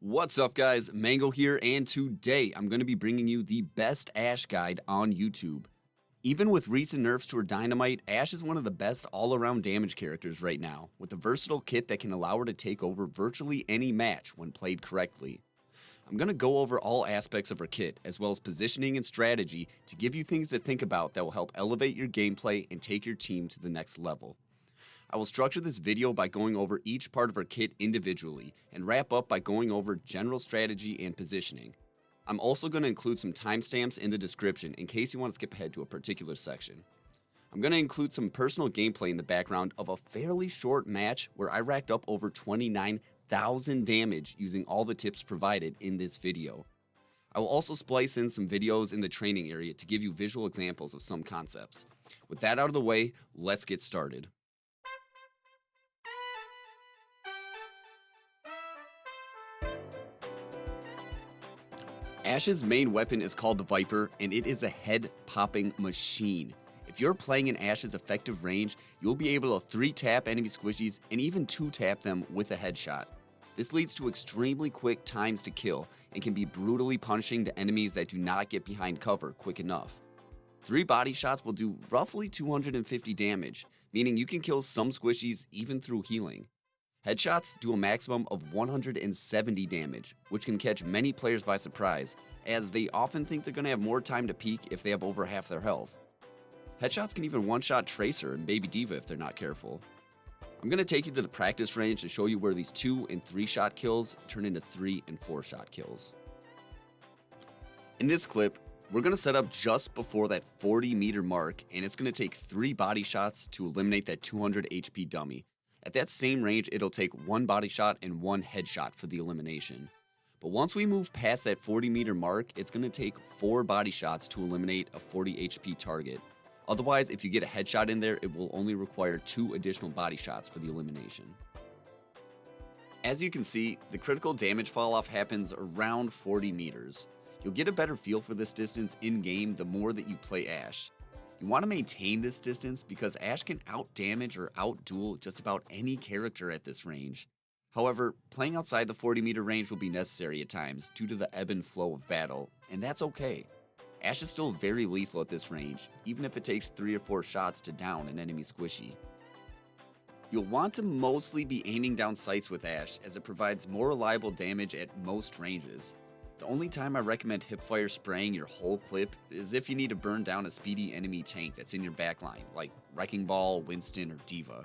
What's up guys, Mango here, and today I'm going to be bringing you the best Ashe guide on YouTube. Even with recent nerfs to her Dynamite, Ashe is one of the best all-around damage characters right now, with a versatile kit that can allow her to take over virtually any match when played correctly. I'm going to go over all aspects of her kit, as well as positioning and strategy to give you things to think about that will help elevate your gameplay and take your team to the next level. I will structure this video by going over each part of her kit individually, and wrap up by going over general strategy and positioning. I'm also going to include some timestamps in the description in case you want to skip ahead to a particular section. I'm going to include some personal gameplay in the background of a fairly short match where I racked up over 29,000 damage using all the tips provided in this video. I will also splice in some videos in the training area to give you visual examples of some concepts. With that out of the way, let's get started. Ashe's main weapon is called the Viper, and it is a head-popping machine. If you're playing in Ashe's effective range, you'll be able to 3-tap enemy squishies and even 2-tap them with a headshot. This leads to extremely quick times to kill and can be brutally punishing to enemies that do not get behind cover quick enough. 3 body shots will do roughly 250 damage, meaning you can kill some squishies even through healing. Headshots do a maximum of 170 damage, which can catch many players by surprise, as they often think they're going to have more time to peek if they have over half their health. Headshots can even one-shot Tracer and Baby Diva if they're not careful. I'm going to take you to the practice range to show you where these 2 and 3 shot kills turn into 3 and 4 shot kills. In this clip, we're going to set up just before that 40-meter mark, and it's going to take 3 body shots to eliminate that 200 HP dummy. At that same range, it'll take 1 body shot and 1 headshot for the elimination. But once we move past that 40-meter mark, it's going to take 4 body shots to eliminate a 40 HP target. Otherwise, if you get a headshot in there, it will only require 2 additional body shots for the elimination. As you can see, the critical damage falloff happens around 40 meters. You'll get a better feel for this distance in-game the more that you play Ashe. You want to maintain this distance because Ashe can out-damage or out-duel just about any character at this range. However, playing outside the 40-meter range will be necessary at times due to the ebb and flow of battle, and that's okay. Ashe is still very lethal at this range, even if it takes 3 or 4 shots to down an enemy squishy. You'll want to mostly be aiming down sights with Ashe, as it provides more reliable damage at most ranges. The only time I recommend hipfire spraying your whole clip is if you need to burn down a speedy enemy tank that's in your backline, like Wrecking Ball, Winston, or Diva.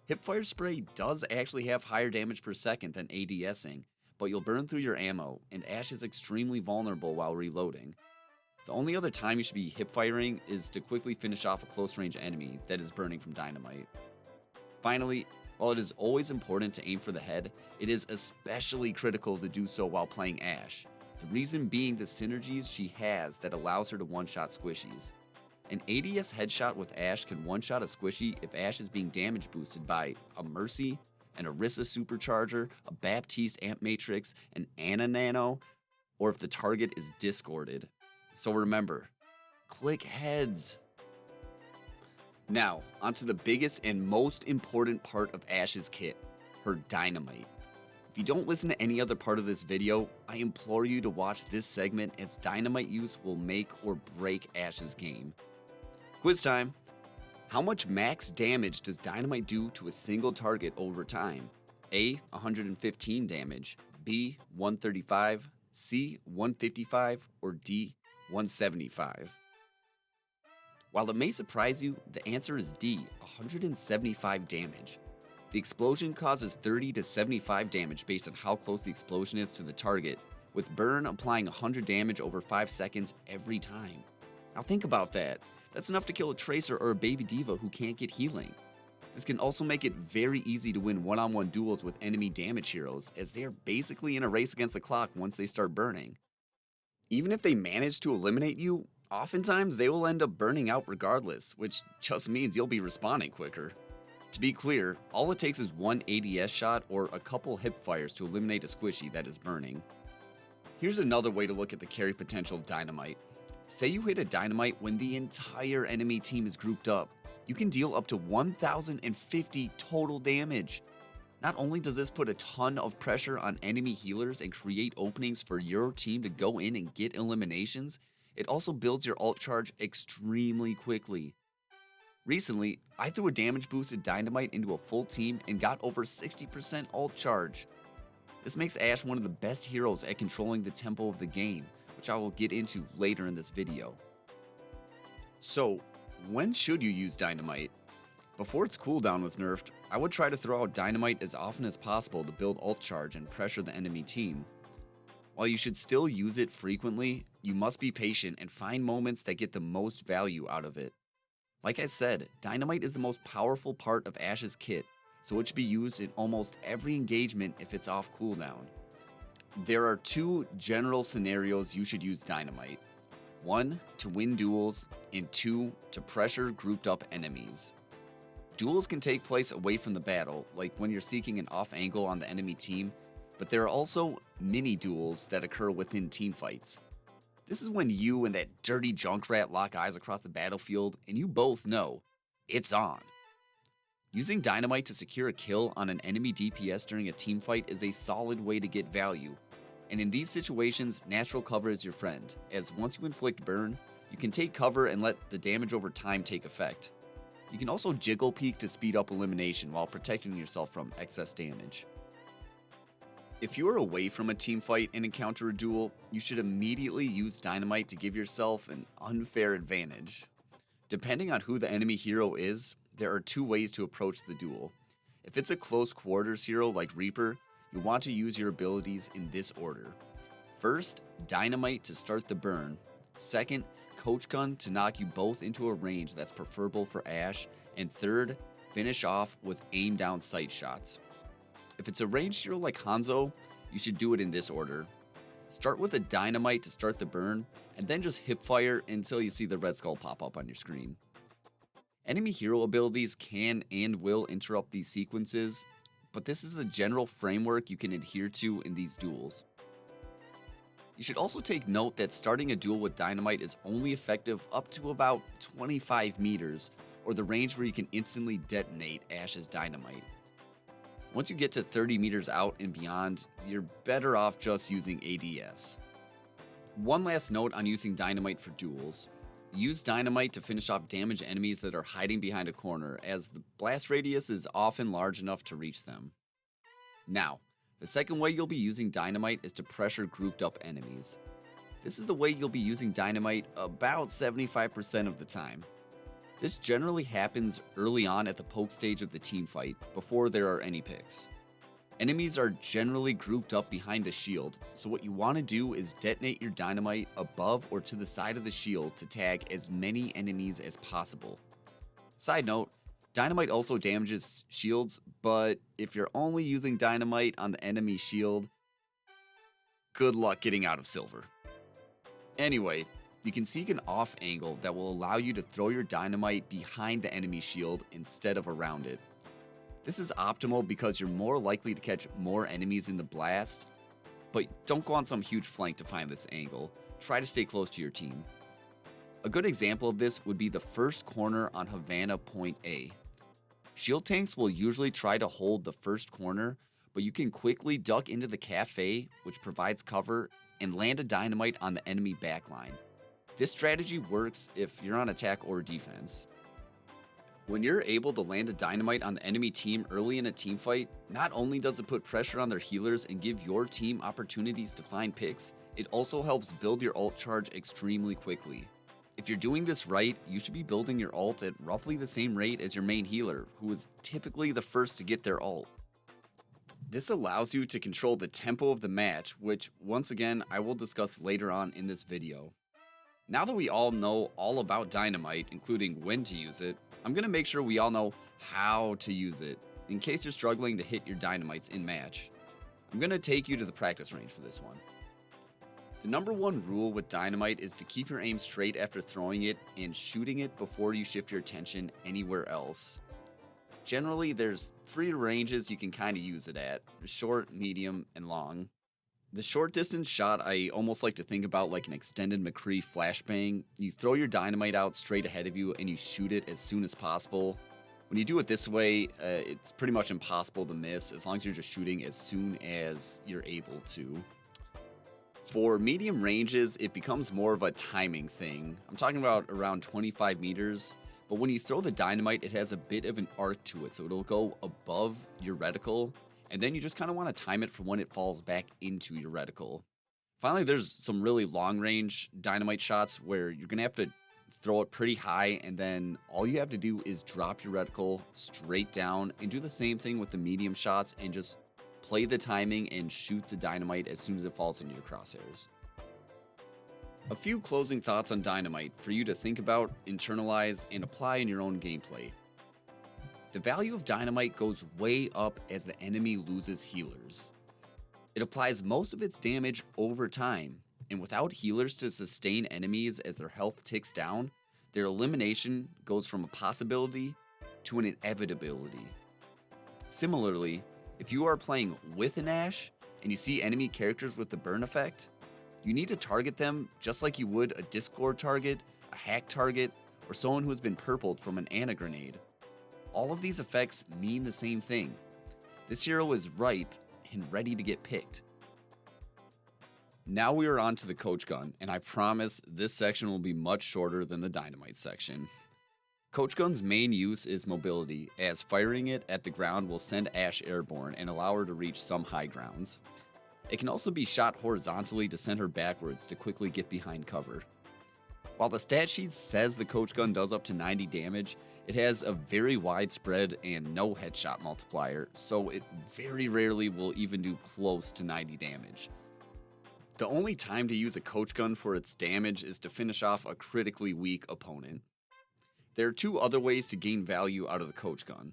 Hipfire spray does actually have higher damage per second than ADSing, but you'll burn through your ammo, and Ashe is extremely vulnerable while reloading. The only other time you should be hipfiring is to quickly finish off a close range enemy that is burning from Dynamite. Finally, while it is always important to aim for the head, it is especially critical to do so while playing Ashe. The reason being the synergies she has that allows her to one-shot squishies. An ADS headshot with Ashe can one-shot a squishy if Ashe is being damage boosted by a Mercy, an Orisa Supercharger, a Baptiste Amp Matrix, an Anon Nano, or if the target is discorded. So remember, click heads. Now, onto the biggest and most important part of Ashe's kit, her Dynamite. If you don't listen to any other part of this video, I implore you to watch this segment, as Dynamite use will make or break Ashe's game. Quiz time. How much max damage does Dynamite do to a single target over time? A, 115 damage, B, 135, C, 155, or D, 175? While it may surprise you, the answer is D, 175 damage. The explosion causes 30 to 75 damage based on how close the explosion is to the target, with Burn applying 100 damage over 5 seconds every time. Now think about that. That's enough to kill a Tracer or a Baby Diva who can't get healing. This can also make it very easy to win one-on-one duels with enemy damage heroes, as they are basically in a race against the clock once they start burning. Even if they manage to eliminate you, oftentimes they will end up burning out regardless, which just means you'll be respawning quicker. To be clear, all it takes is 1 ADS shot or a couple hip fires to eliminate a squishy that is burning. Here's another way to look at the carry potential of Dynamite. Say you hit a Dynamite when the entire enemy team is grouped up. You can deal up to 1,050 total damage. Not only does this put a ton of pressure on enemy healers and create openings for your team to go in and get eliminations, it also builds your ult charge extremely quickly. Recently, I threw a damage boosted Dynamite into a full team and got over 60% ult charge. This makes Ashe one of the best heroes at controlling the tempo of the game, which I will get into later in this video. So, when should you use Dynamite? Before its cooldown was nerfed, I would try to throw out Dynamite as often as possible to build ult charge and pressure the enemy team. While you should still use it frequently, you must be patient and find moments that get the most value out of it. Like I said, Dynamite is the most powerful part of Ashe's kit, so it should be used in almost every engagement if it's off cooldown. There are two general scenarios you should use Dynamite. 1, to win duels, and 2, to pressure grouped up enemies. Duels can take place away from the battle, like when you're seeking an off angle on the enemy team, but there are also mini duels that occur within teamfights. This is when you and that dirty Junkrat lock eyes across the battlefield and you both know it's on. Using Dynamite to secure a kill on an enemy DPS during a teamfight is a solid way to get value, and in these situations, natural cover is your friend, as once you inflict burn, you can take cover and let the damage over time take effect. You can also jiggle peek to speed up elimination while protecting yourself from excess damage. If you are away from a teamfight and encounter a duel, you should immediately use Dynamite to give yourself an unfair advantage. Depending on who the enemy hero is, there are two ways to approach the duel. If it's a close quarters hero like Reaper, you want to use your abilities in this order. First, Dynamite to start the burn. Second, Coach Gun to knock you both into a range that's preferable for Ashe. And third, finish off with aim down sight shots. If it's a ranged hero like Hanzo, you should do it in this order. Start with a Dynamite to start the burn, and then just hip fire until you see the red skull pop up on your screen. Enemy hero abilities can and will interrupt these sequences, but this is the general framework you can adhere to in these duels. You should also take note that starting a duel with Dynamite is only effective up to about 25 meters, or the range where you can instantly detonate Ashe's Dynamite. Once you get to 30 meters out and beyond, you're better off just using ADS. One last note on using Dynamite for duels. Use Dynamite to finish off damaged enemies that are hiding behind a corner, as the blast radius is often large enough to reach them. Now, the second way you'll be using Dynamite is to pressure grouped up enemies. This is the way you'll be using Dynamite about 75% of the time. This generally happens early on at the poke stage of the teamfight, before there are any picks. Enemies are generally grouped up behind a shield, so what you want to do is detonate your Dynamite above or to the side of the shield to tag as many enemies as possible. Side note, Dynamite also damages shields, but if you're only using Dynamite on the enemy shield, good luck getting out of silver. Anyway, you can seek an off angle that will allow you to throw your Dynamite behind the enemy shield instead of around it. This is optimal because you're more likely to catch more enemies in the blast, but don't go on some huge flank to find this angle. Try to stay close to your team. A good example of this would be the first corner on Havana Point A. Shield tanks will usually try to hold the first corner, but you can quickly duck into the cafe, which provides cover, and land a Dynamite on the enemy backline. This strategy works if you're on attack or defense. When you're able to land a Dynamite on the enemy team early in a teamfight, not only does it put pressure on their healers and give your team opportunities to find picks, it also helps build your ult charge extremely quickly. If you're doing this right, you should be building your ult at roughly the same rate as your main healer, who is typically the first to get their ult. This allows you to control the tempo of the match, which once again I will discuss later on in this video. Now that we all know all about Dynamite, including when to use it, I'm going to make sure we all know how to use it, in case you're struggling to hit your Dynamites in match. I'm going to take you to the practice range for this one. The number one rule with Dynamite is to keep your aim straight after throwing it and shooting it before you shift your attention anywhere else. Generally, there's 3 ranges you can kind of use it at: short, medium, and long. The short distance shot I almost like to think about like an extended McCree flashbang. You throw your Dynamite out straight ahead of you and you shoot it as soon as possible. When you do it this way, it's pretty much impossible to miss as long as you're just shooting as soon as you're able to. For medium ranges, it becomes more of a timing thing. I'm talking about around 25 meters, but when you throw the dynamite, it has a bit of an arc to it, so it'll go above your reticle, and then you just kind of want to time it for when it falls back into your reticle. Finally, there's some really long-range dynamite shots where you're going to have to throw it pretty high, and then all you have to do is drop your reticle straight down and do the same thing with the medium shots and just play the timing and shoot the dynamite as soon as it falls into your crosshairs. A few closing thoughts on dynamite for you to think about, internalize, and apply in your own gameplay. The value of dynamite goes way up as the enemy loses healers. It applies most of its damage over time, and without healers to sustain enemies as their health ticks down, their elimination goes from a possibility to an inevitability. Similarly, if you are playing with an Ashe and you see enemy characters with the burn effect, you need to target them just like you would a Discord target, a hack target, or someone who has been purpled from an Ana grenade. All of these effects mean the same thing. This hero is ripe and ready to get picked. Now we are on to the coach gun, and I promise this section will be much shorter than the dynamite section. Coach gun's main use is mobility, as firing it at the ground will send Ashe airborne and allow her to reach some high grounds. It can also be shot horizontally to send her backwards to quickly get behind cover. While the stat sheet says the coach gun does up to 90 damage, it has a very wide spread and no headshot multiplier, so it very rarely will even do close to 90 damage. The only time to use a coach gun for its damage is to finish off a critically weak opponent. There are two other ways to gain value out of the coach gun.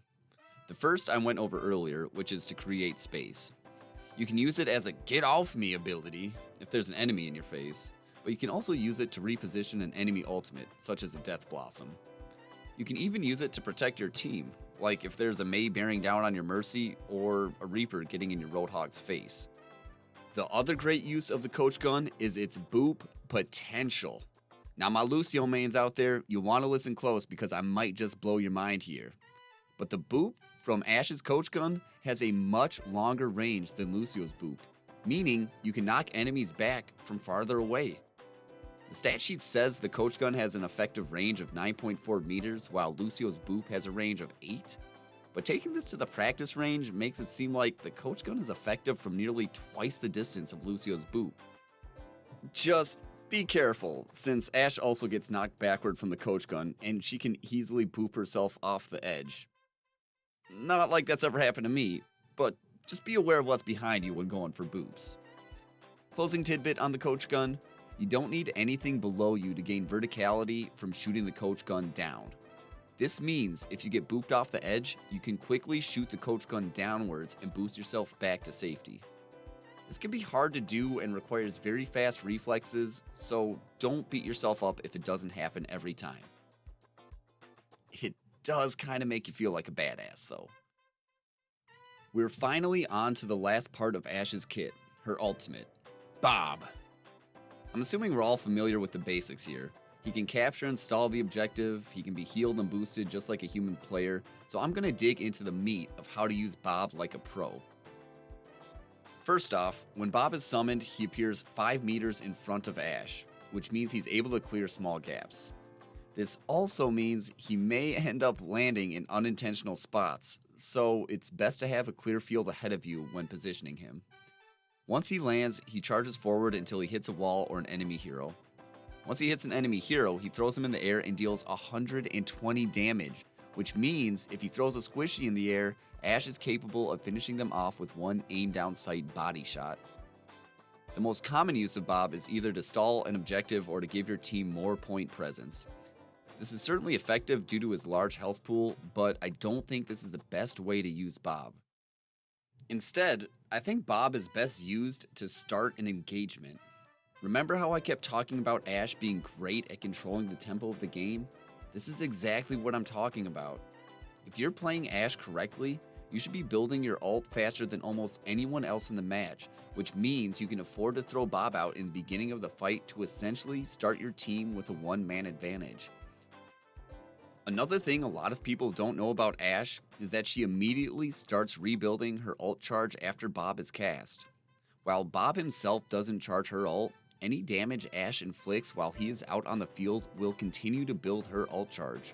The first I went over earlier, which is to create space. You can use it as a get off me ability if there's an enemy in your face, but you can also use it to reposition an enemy ultimate, such as a Death Blossom. You can even use it to protect your team, like if there's a Mei bearing down on your Mercy or a Reaper getting in your Roadhog's face. The other great use of the coach gun is its B.O.B potential. Now my Lucio mains out there, you want to listen close because I might just blow your mind here. But the B.O.B from Ashe's coach gun has a much longer range than Lucio's B.O.B, meaning you can knock enemies back from farther away. The stat sheet says the coach gun has an effective range of 9.4 meters while Lucio's B.O.B has a range of 8. But taking this to the practice range makes it seem like the coach gun is effective from nearly twice the distance of Lucio's B.O.B. Just be careful, since Ashe also gets knocked backward from the coach gun and she can easily B.O.B herself off the edge. Not like that's ever happened to me, but just be aware of what's behind you when going for B.O.B.s. Closing tidbit on the coach gun, you don't need anything below you to gain verticality from shooting the coach gun down. This means if you get B.O.B.ed off the edge, you can quickly shoot the coach gun downwards and boost yourself back to safety. This can be hard to do and requires very fast reflexes, so don't beat yourself up if it doesn't happen every time. It does kind of make you feel like a badass though. We're finally on to the last part of Ashe's kit, her ultimate, B.O.B. I'm assuming we're all familiar with the basics here. He can capture and stall the objective, he can be healed and boosted just like a human player, so I'm going to dig into the meat of how to use B.O.B like a pro. First off, when B.O.B is summoned, he appears 5 meters in front of Ashe, which means he's able to clear small gaps. This also means he may end up landing in unintentional spots, so it's best to have a clear field ahead of you when positioning him. Once he lands, he charges forward until he hits a wall or an enemy hero. Once he hits an enemy hero, he throws him in the air and deals 120 damage, which means if he throws a squishy in the air, Ashe is capable of finishing them off with one aim down sight body shot. The most common use of B.O.B is either to stall an objective or to give your team more point presence. This is certainly effective due to his large health pool, but I don't think this is the best way to use B.O.B. Instead, I think B.O.B is best used to start an engagement. Remember how I kept talking about Ashe being great at controlling the tempo of the game? This is exactly what I'm talking about. If you're playing Ashe correctly, you should be building your ult faster than almost anyone else in the match, which means you can afford to throw B.O.B out in the beginning of the fight to essentially start your team with a one-man advantage. Another thing a lot of people don't know about Ashe is that she immediately starts rebuilding her ult charge after B.O.B is cast. While B.O.B himself doesn't charge her ult, any damage Ashe inflicts while he is out on the field will continue to build her ult charge.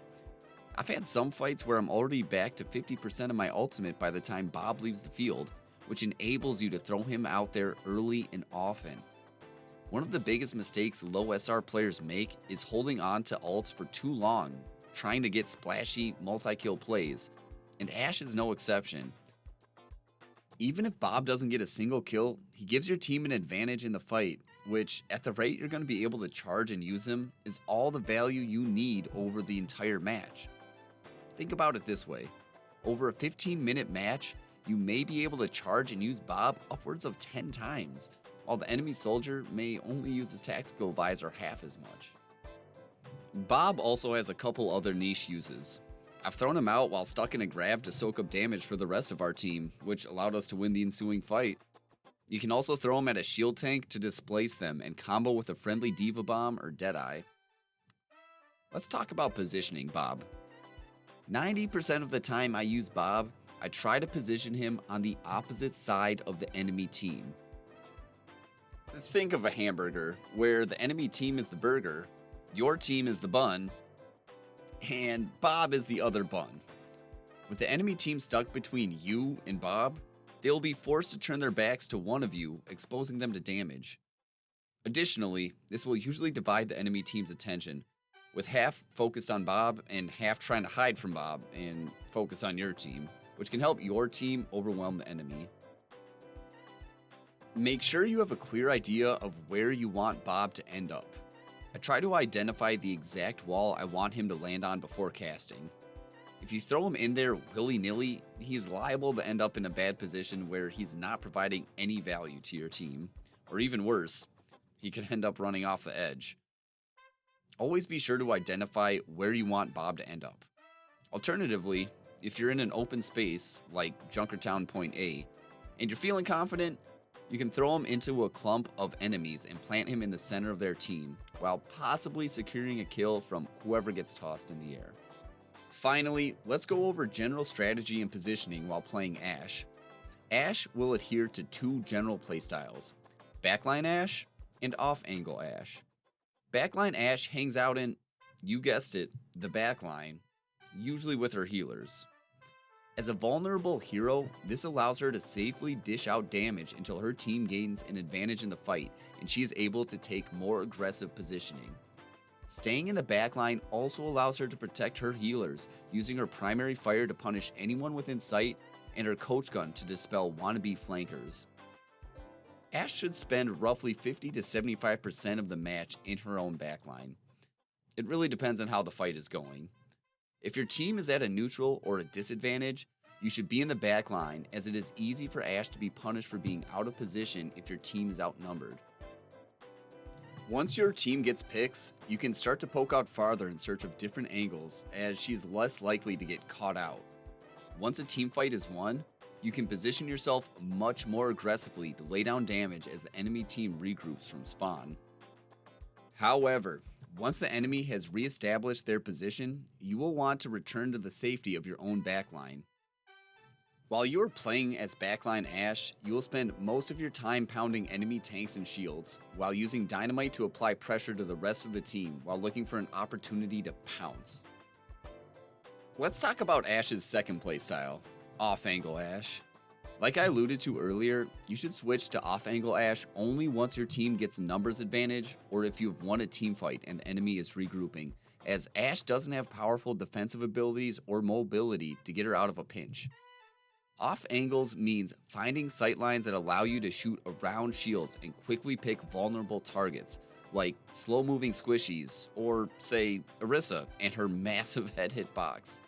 I've had some fights where I'm already back to 50% of my ultimate by the time B.O.B leaves the field, which enables you to throw him out there early and often. One of the biggest mistakes low SR players make is holding on to ults for too long, trying to get splashy multi-kill plays, and Ashe is no exception. Even if B.O.B doesn't get a single kill, he gives your team an advantage in the fight, which, at the rate you're going to be able to charge and use him, is all the value you need over the entire match. Think about it this way. Over a 15-minute match, you may be able to charge and use B.O.B upwards of 10 times, while the enemy soldier may only use his tactical visor half as much. B.O.B also has a couple other niche uses. I've thrown him out while stuck in a grab to soak up damage for the rest of our team, which allowed us to win the ensuing fight. You can also throw him at a shield tank to displace them and combo with a friendly Diva Bomb or Deadeye. Let's talk about positioning B.O.B. 90% of the time I use B.O.B, I try to position him on the opposite side of the enemy team. Think of a hamburger, where the enemy team is the burger, your team is the bun, and B.O.B is the other bun. With the enemy team stuck between you and B.O.B, they will be forced to turn their backs to one of you, exposing them to damage. Additionally, this will usually divide the enemy team's attention, with half focused on B.O.B and half trying to hide from B.O.B and focus on your team, which can help your team overwhelm the enemy. Make sure you have a clear idea of where you want B.O.B to end up. I try to identify the exact wall I want him to land on before casting. If you throw him in there willy-nilly, he's liable to end up in a bad position where he's not providing any value to your team. Or even worse, he could end up running off the edge. Always be sure to identify where you want B.O.B to end up. Alternatively, if you're in an open space, like Junkertown Point A, and you're feeling confident, you can throw him into a clump of enemies and plant him in the center of their team, while possibly securing a kill from whoever gets tossed in the air. Finally, let's go over general strategy and positioning while playing Ashe. Ashe will adhere to two general playstyles, backline Ashe and off-angle Ashe. Backline Ashe hangs out in, you guessed it, the backline, usually with her healers. As a vulnerable hero, this allows her to safely dish out damage until her team gains an advantage in the fight and she is able to take more aggressive positioning. Staying in the backline also allows her to protect her healers, using her primary fire to punish anyone within sight and her coach gun to dispel wannabe flankers. Ashe should spend roughly 50 to 75% of the match in her own backline. It really depends on how the fight is going. If your team is at a neutral or a disadvantage, you should be in the backline, as it is easy for Ashe to be punished for being out of position if your team is outnumbered. Once your team gets picks, you can start to poke out farther in search of different angles, as she's less likely to get caught out. Once a team fight is won, you can position yourself much more aggressively to lay down damage as the enemy team regroups from spawn. However, once the enemy has re-established their position, you will want to return to the safety of your own backline. While you are playing as backline Ashe, you will spend most of your time pounding enemy tanks and shields, while using Dynamite to apply pressure to the rest of the team while looking for an opportunity to pounce. Let's talk about Ashe's second playstyle, off-angle Ashe. Like I alluded to earlier, you should switch to off-angle Ashe only once your team gets a numbers advantage or if you've won a team fight and the enemy is regrouping, as Ashe doesn't have powerful defensive abilities or mobility to get her out of a pinch. Off angles means finding sightlines that allow you to shoot around shields and quickly pick vulnerable targets, like slow-moving squishies, or, say, Orisa and her massive head hitbox.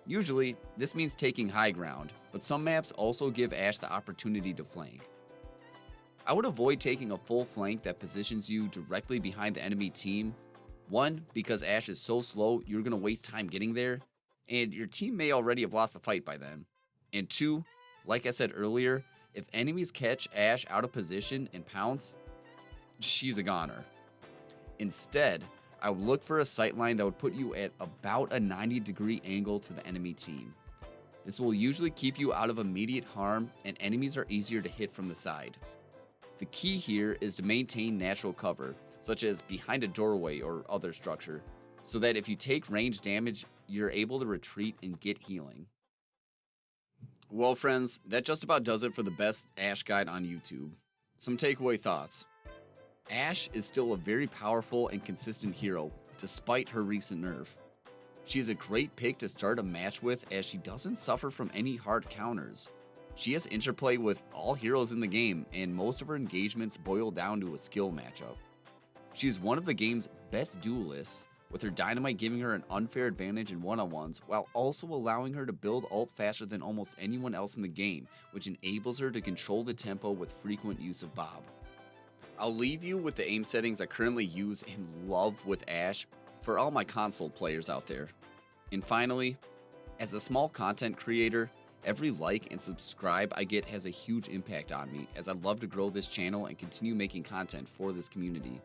Usually, this means taking high ground, but some maps also give Ashe the opportunity to flank. I would avoid taking a full flank that positions you directly behind the enemy team. One, because Ashe is so slow you're going to waste time getting there, and your team may already have lost the fight by then. And two, like I said earlier, if enemies catch Ashe out of position and pounce, she's a goner. Instead, I would look for a sightline that would put you at about a 90-degree angle to the enemy team. This will usually keep you out of immediate harm, and enemies are easier to hit from the side. The key here is to maintain natural cover, such as behind a doorway or other structure, so that if you take range damage, you're able to retreat and get healing. Well, friends, that just about does it for the best Ashe guide on YouTube. Some takeaway thoughts. Ashe is still a very powerful and consistent hero, despite her recent nerf. She is a great pick to start a match with, as she doesn't suffer from any hard counters. She has interplay with all heroes in the game, and most of her engagements boil down to a skill matchup. She is one of the game's best duelists, with her Dynamite giving her an unfair advantage in one-on-ones, while also allowing her to build ult faster than almost anyone else in the game, which enables her to control the tempo with frequent use of B.O.B. I'll leave you with the aim settings I currently use and love with Ashe for all my console players out there. And finally, as a small content creator, every like and subscribe I get has a huge impact on me, as I love to grow this channel and continue making content for this community.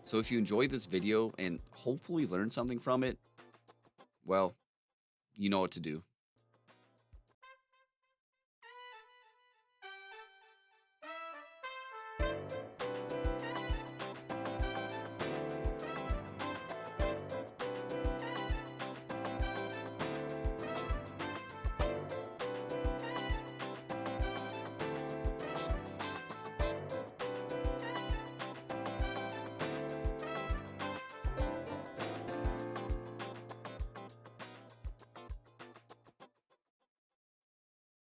So if you enjoyed this video and hopefully learned something from it, well, you know what to do.